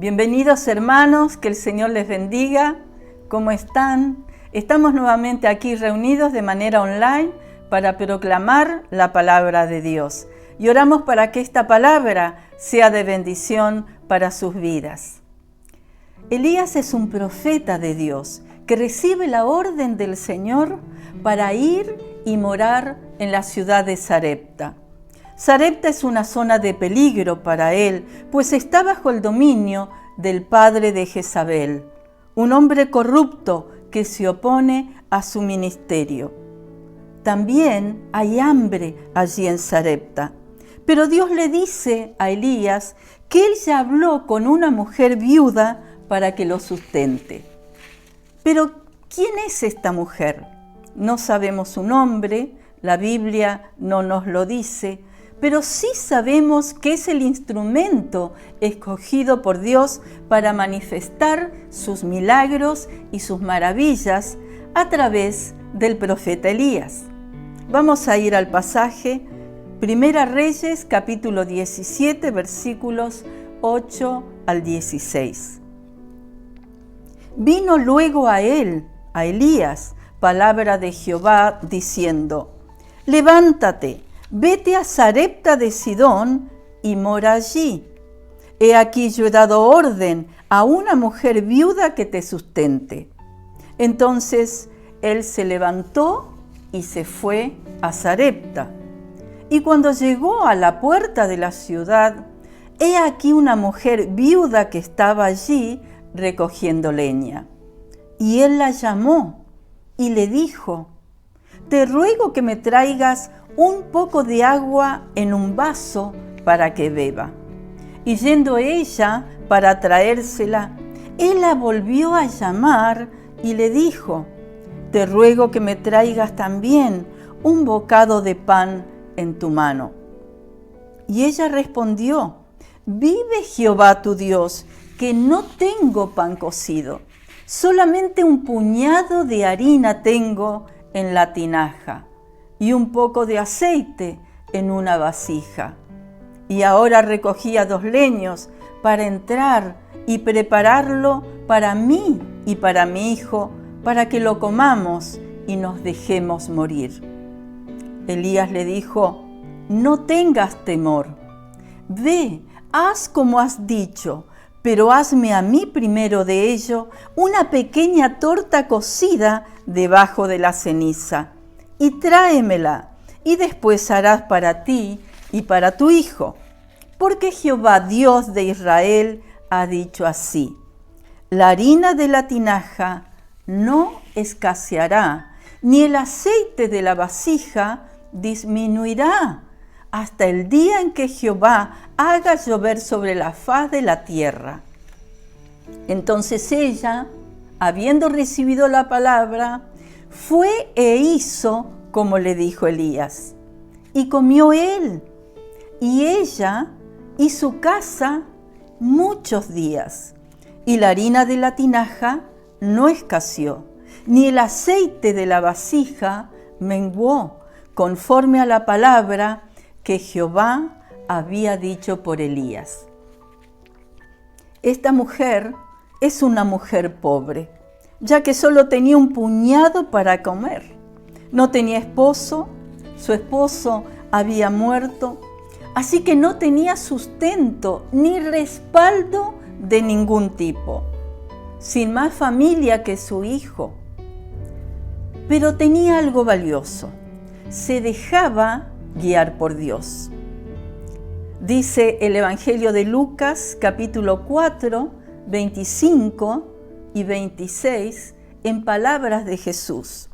Bienvenidos hermanos, que el Señor les bendiga. ¿Cómo están? Estamos nuevamente aquí reunidos de manera online para proclamar la palabra de Dios. Y oramos para que esta palabra sea de bendición para sus vidas. Elías es un profeta de Dios que recibe la orden del Señor para ir y morar en la ciudad de Sarepta. Sarepta es una zona de peligro para él, pues está bajo el dominio del padre de Jezabel, un hombre corrupto que se opone a su ministerio. También hay hambre allí en Sarepta, pero Dios le dice a Elías que él ya habló con una mujer viuda para que lo sustente. Pero, ¿quién es esta mujer? No sabemos su nombre, la Biblia no nos lo dice, pero sí sabemos que es el instrumento escogido por Dios para manifestar sus milagros y sus maravillas a través del profeta Elías. Vamos a ir al pasaje, Primera Reyes, capítulo 17, versículos 8 al 16. Vino luego a él, a Elías, palabra de Jehová, diciendo: Levántate, vete a Sarepta de Sidón y mora allí. He aquí yo he dado orden a una mujer viuda que te sustente. Entonces él se levantó y se fue a Sarepta. Y cuando llegó a la puerta de la ciudad, he aquí una mujer viuda que estaba allí recogiendo leña. Y él la llamó y le dijo: Te ruego que me traigas un poco de agua en un vaso para que beba. Y yendo ella para traérsela, él la volvió a llamar y le dijo: Te ruego que me traigas también un bocado de pan en tu mano. Y ella respondió: Vive Jehová tu Dios, que no tengo pan cocido, solamente un puñado de harina tengo en la tinaja y un poco de aceite en una vasija. Y ahora recogía 2 leños para entrar y prepararlo para mí y para mi hijo, para que lo comamos y nos dejemos morir. Elías le dijo: No tengas temor, ve, haz como has dicho, pero hazme a mí primero de ello una pequeña torta cocida debajo de la ceniza, y tráemela, y después harás para ti y para tu hijo. Porque Jehová, Dios de Israel, ha dicho así: La harina de la tinaja no escaseará, ni el aceite de la vasija disminuirá, hasta el día en que Jehová haga llover sobre la faz de la tierra. Entonces ella, habiendo recibido la palabra, fue e hizo como le dijo Elías. Y comió él, y ella, y su casa muchos días. Y la harina de la tinaja no escaseó, ni el aceite de la vasija menguó, conforme a la palabra que Jehová había dicho por Elías. Esta mujer es una mujer pobre, ya que solo tenía un puñado para comer. No tenía esposo, su esposo había muerto, así que no tenía sustento ni respaldo de ningún tipo, sin más familia que su hijo. Pero tenía algo valioso: se dejaba guiar por Dios. Dice el Evangelio de Lucas, capítulo 4, 25 y 26, en palabras de Jesús: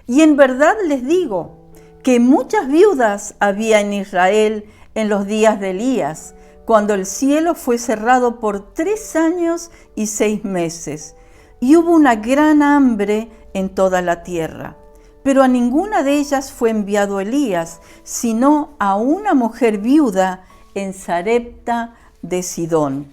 Y en verdad les digo que muchas viudas había en Israel en los días de Elías, cuando el cielo fue cerrado por 3 años y 6 meses, y hubo una gran hambre en toda la tierra. Pero a ninguna de ellas fue enviado Elías, sino a una mujer viuda en Sarepta de Sidón.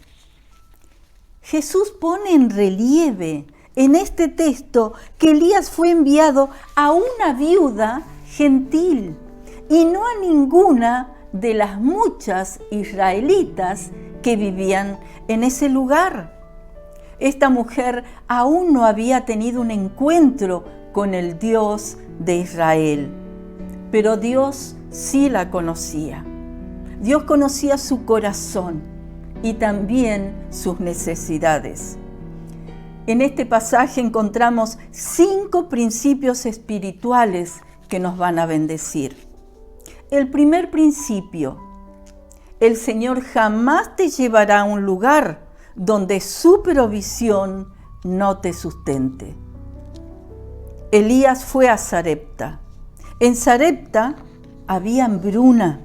Jesús pone en relieve en este texto que Elías fue enviado a una viuda gentil y no a ninguna de las muchas israelitas que vivían en ese lugar. Esta mujer aún no había tenido un encuentro con el Dios de Israel, pero Dios sí la conocía. Dios conocía su corazón y también sus necesidades. En este pasaje encontramos 5 principios espirituales que nos van a bendecir. El primer principio: el Señor jamás te llevará a un lugar donde su provisión no te sustente. Elías fue a Sarepta. En Sarepta había hambruna.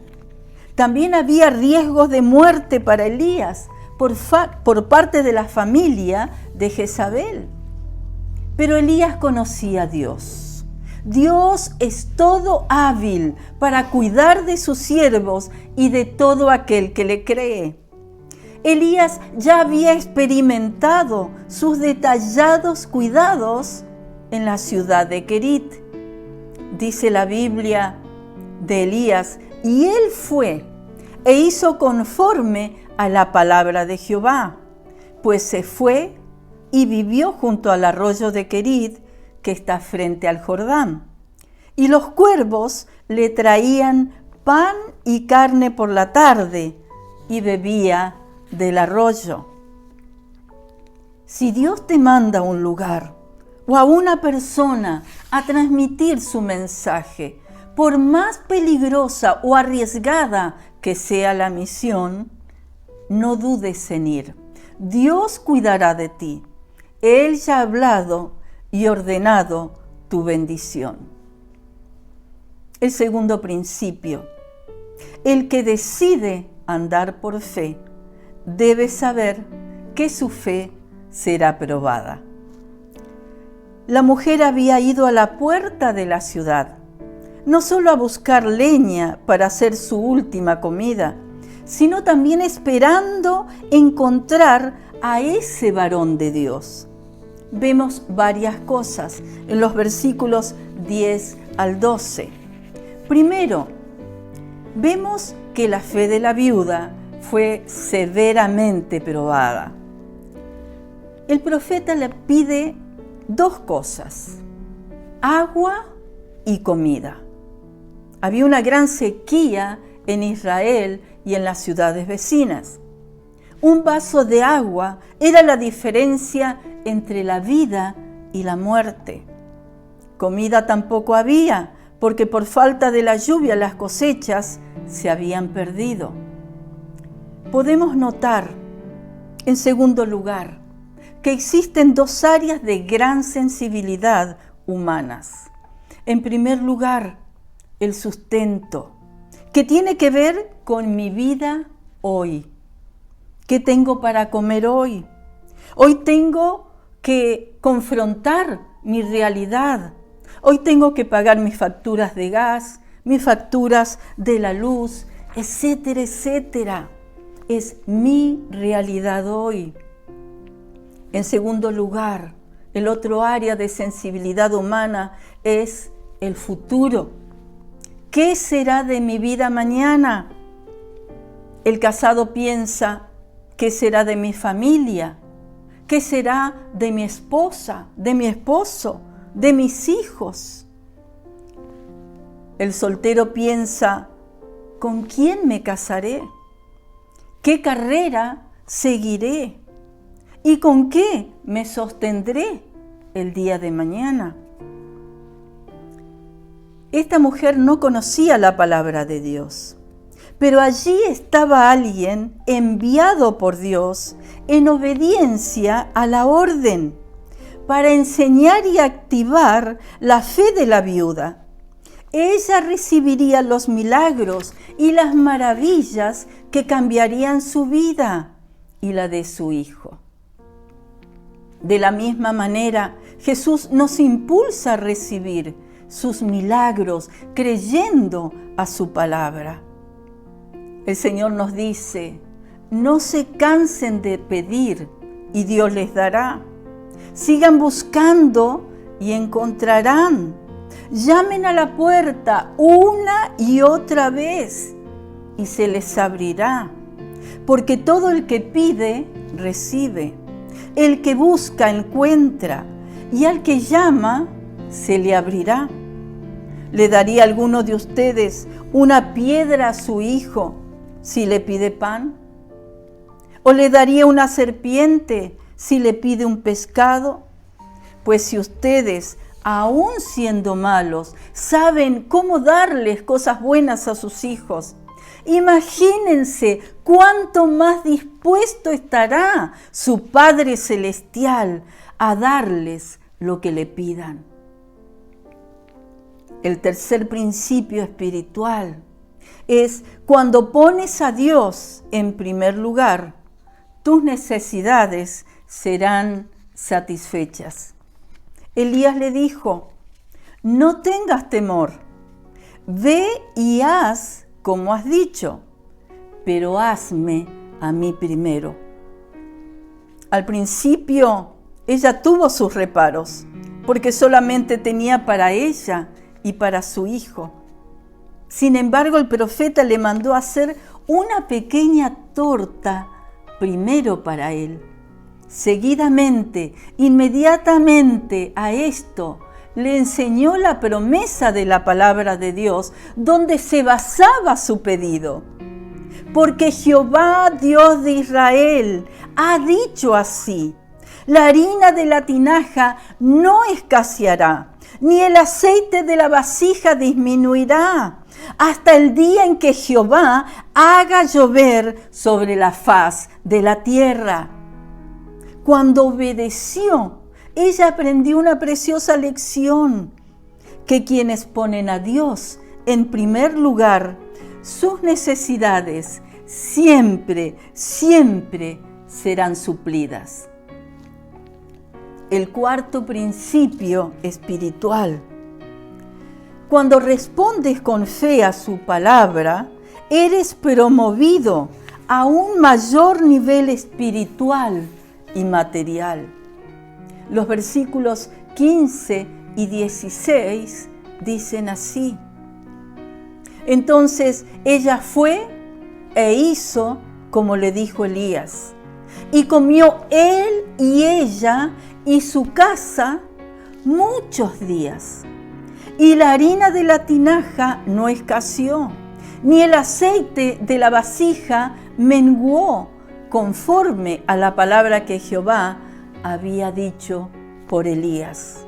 También había riesgos de muerte para Elías por parte de la familia de Jezabel. Pero Elías conocía a Dios. Dios es todo hábil para cuidar de sus siervos y de todo aquel que le cree. Elías ya había experimentado sus detallados cuidados en la ciudad de Querit. Dice la Biblia de Elías: y él fue e hizo conforme a la palabra de Jehová, pues se fue y vivió junto al arroyo de Querit, que está frente al Jordán. Y los cuervos le traían pan y carne por la tarde, y bebía del arroyo. Si Dios te manda a un lugar o a una persona a transmitir su mensaje, por más peligrosa o arriesgada que sea la misión, no dudes en ir. Dios cuidará de ti. Él ya ha hablado y ordenado tu bendición. El segundo principio: el que decide andar por fe debe saber que su fe será probada. La mujer había ido a la puerta de la ciudad, no solo a buscar leña para hacer su última comida, sino también esperando encontrar a ese varón de Dios. Vemos varias cosas en los versículos 10 al 12. Primero, vemos que la fe de la viuda fue severamente probada. El profeta le pide 2 cosas: agua y comida. Había una gran sequía en Israel y en las ciudades vecinas. Un vaso de agua era la diferencia entre la vida y la muerte. Comida tampoco había, porque por falta de la lluvia las cosechas se habían perdido. Podemos notar, en segundo lugar, que existen 2 áreas de gran sensibilidad humanas. En primer lugar, el sustento, que tiene que ver con mi vida hoy. ¿Qué tengo para comer hoy? Hoy tengo que confrontar mi realidad. Hoy tengo que pagar mis facturas de gas, mis facturas de la luz, etcétera, etcétera. Es mi realidad hoy. En segundo lugar, el otro área de sensibilidad humana es el futuro. ¿Qué será de mi vida mañana? El casado piensa: ¿qué será de mi familia? ¿Qué será de mi esposa, de mi esposo, de mis hijos? El soltero piensa: ¿con quién me casaré? ¿Qué carrera seguiré? ¿Y con qué me sostendré el día de mañana? Esta mujer no conocía la palabra de Dios, pero allí estaba alguien enviado por Dios en obediencia a la orden para enseñar y activar la fe de la viuda. Ella recibiría los milagros y las maravillas que cambiarían su vida y la de su hijo. De la misma manera, Jesús nos impulsa a recibir sus milagros creyendo a su palabra. El Señor nos dice: no se cansen de pedir y Dios les dará. Sigan buscando y encontrarán. Llamen a la puerta una y otra vez y se les abrirá. porque todo el que pide, recibe. El que busca, encuentra, y al que llama, se le abrirá. ¿Le daría alguno de ustedes una piedra a su hijo si le pide pan? ¿O le daría una serpiente si le pide un pescado? Pues si ustedes, aun siendo malos, saben cómo darles cosas buenas a sus hijos, imagínense cuánto más dispuesto estará su Padre Celestial a darles lo que le pidan. El tercer principio espiritual es cuando pones a Dios en primer lugar, tus necesidades serán satisfechas. Elías le dijo, no tengas temor, ve y haz como has dicho, pero hazme a mí primero. Al principio ella tuvo sus reparos, porque solamente tenía para ella y para su hijo. Sin embargo, el profeta le mandó hacer una pequeña torta primero para él. Seguidamente, inmediatamente a esto, le enseñó la promesa de la palabra de Dios, donde se basaba su pedido. Porque Jehová, Dios de Israel, ha dicho así: la harina de la tinaja no escaseará, ni el aceite de la vasija disminuirá, hasta el día en que Jehová haga llover sobre la faz de la tierra. Cuando obedeció, ella aprendió una preciosa lección, que quienes ponen a Dios en primer lugar, sus necesidades siempre serán suplidas. El cuarto principio espiritual. Cuando respondes con fe a su palabra, eres promovido a un mayor nivel espiritual y material. Los versículos 15 y 16 dicen así: entonces ella fue e hizo como le dijo Elías, y comió él y ella y su casa muchos días. Y la harina de la tinaja no escaseó, ni el aceite de la vasija menguó, conforme a la palabra que Jehová había dicho por Elías.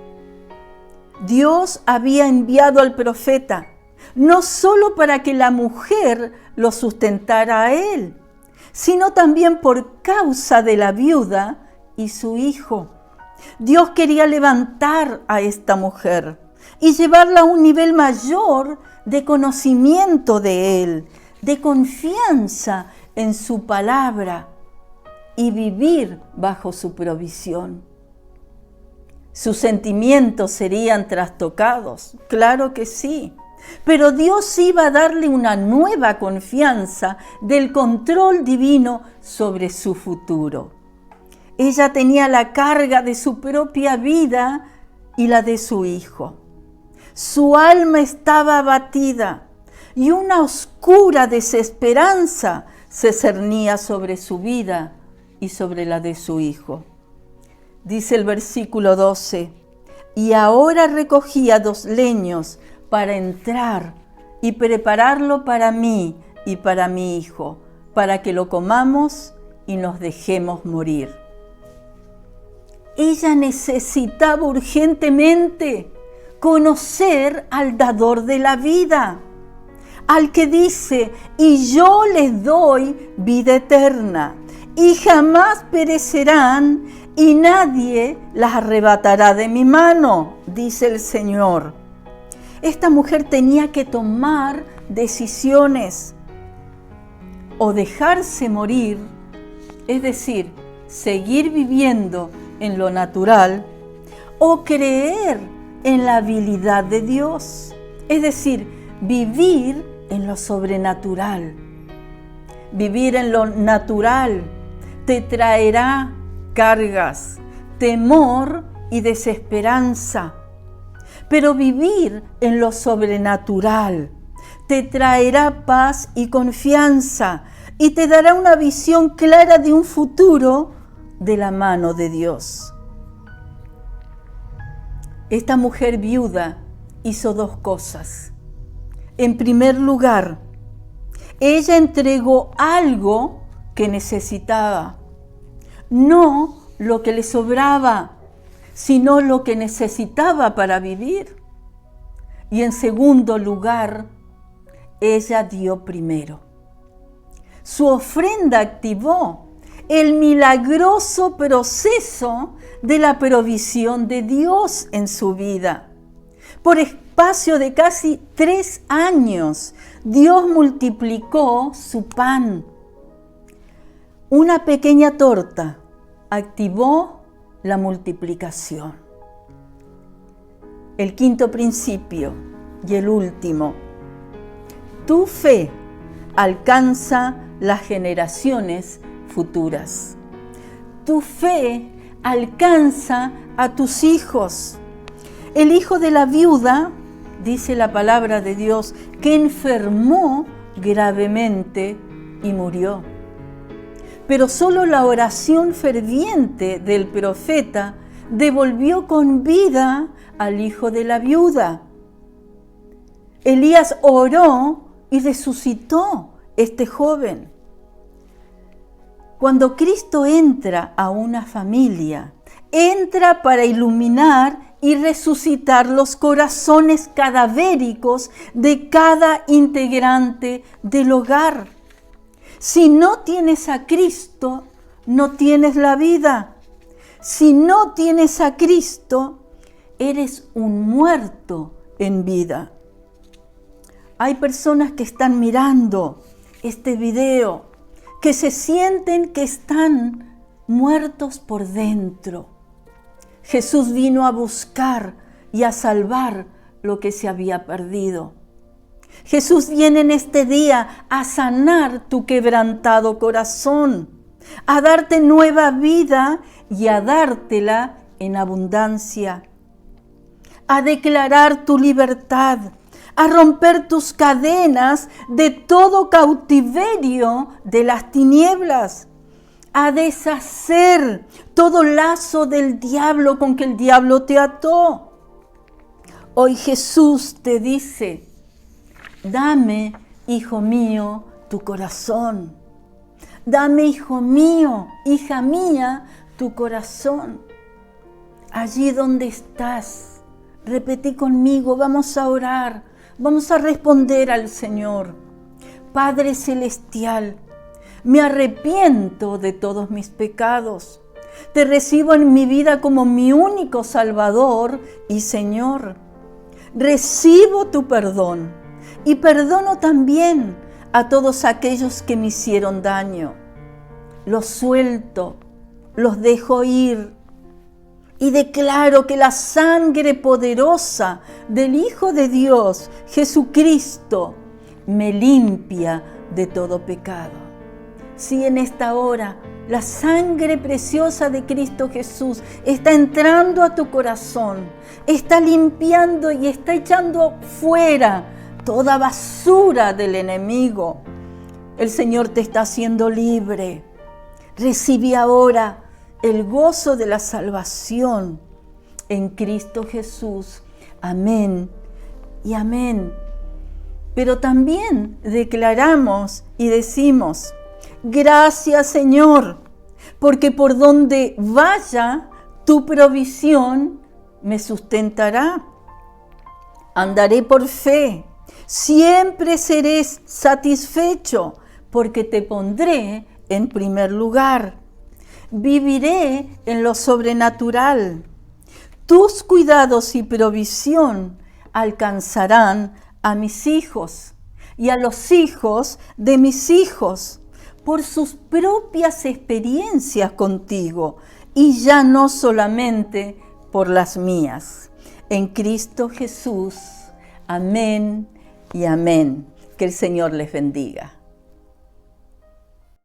Dios había enviado al profeta, no solo para que la mujer lo sustentara a él, sino también por causa de la viuda y su hijo. Dios quería levantar a esta mujer y llevarla a un nivel mayor de conocimiento de Él, de confianza en su palabra y vivir bajo su provisión. ¿Sus sentimientos serían trastocados? Claro que sí. Pero Dios iba a darle una nueva confianza del control divino sobre su futuro. Ella tenía la carga de su propia vida y la de su hijo. Su alma estaba abatida y una oscura desesperanza se cernía sobre su vida y sobre la de su hijo. Dice el versículo 12, y ahora recogía 2 leños para entrar y prepararlo para mí y para mi hijo, para que lo comamos y nos dejemos morir. Ella necesitaba urgentemente conocer al dador de la vida, al que dice, y yo les doy vida eterna, y jamás perecerán, y nadie las arrebatará de mi mano, dice el Señor. Esta mujer tenía que tomar decisiones, o dejarse morir, es decir, seguir viviendo en lo natural, o creer en la habilidad de Dios, es decir, vivir en lo sobrenatural. Vivir en lo natural te traerá cargas, temor y desesperanza, pero vivir en lo sobrenatural te traerá paz y confianza y te dará una visión clara de un futuro de la mano de Dios. Esta mujer viuda hizo dos cosas. En primer lugar, ella entregó algo que necesitaba, no lo que le sobraba, sino lo que necesitaba para vivir. Y en segundo lugar, ella dio primero. Su ofrenda activó el milagroso proceso de la provisión de Dios en su vida. Por espacio de casi 3 años, Dios multiplicó su pan. Una pequeña torta activó la multiplicación. El quinto principio y el último. Tu fe alcanza las generaciones futuras. Tu fe alcanza a tus hijos. El hijo de la viuda, dice la palabra de Dios, que enfermó gravemente y murió. Pero solo la oración ferviente del profeta devolvió con vida al hijo de la viuda. Elías oró y resucitó este joven. Cuando Cristo entra a una familia, entra para iluminar y resucitar los corazones cadavéricos de cada integrante del hogar. Si no tienes a Cristo, no tienes la vida. Si no tienes a Cristo, eres un muerto en vida. Hay personas que están mirando este video, que se sienten que están muertos por dentro. Jesús vino a buscar y a salvar lo que se había perdido. Jesús viene en este día a sanar tu quebrantado corazón, a darte nueva vida y a dártela en abundancia, a declarar tu libertad, a romper tus cadenas de todo cautiverio de las tinieblas, a deshacer todo lazo del diablo con que el diablo te ató. Hoy Jesús te dice: dame, hijo mío, tu corazón. Dame, hijo mío, hija mía, tu corazón. Allí donde estás, repetí conmigo, vamos a orar, vamos a responder al Señor. Padre Celestial, me arrepiento de todos mis pecados. Te recibo en mi vida como mi único Salvador y Señor. Recibo tu perdón y perdono también a todos aquellos que me hicieron daño. Los suelto, los dejo ir y declaro que la sangre poderosa del Hijo de Dios, Jesucristo, me limpia de todo pecado. Si en esta hora la sangre preciosa de Cristo Jesús está entrando a tu corazón, está limpiando y está echando fuera toda basura del enemigo, el Señor te está haciendo libre. Recibe ahora el gozo de la salvación en Cristo Jesús. Amén y amén. Pero también declaramos y decimos: gracias, Señor, porque por donde vaya tu provisión me sustentará. Andaré por fe, siempre seré satisfecho, porque te pondré en primer lugar. Viviré en lo sobrenatural. Tus cuidados y provisión alcanzarán a mis hijos y a los hijos de mis hijos por sus propias experiencias contigo y ya no solamente por las mías. En Cristo Jesús. Amén y amén. Que el Señor les bendiga.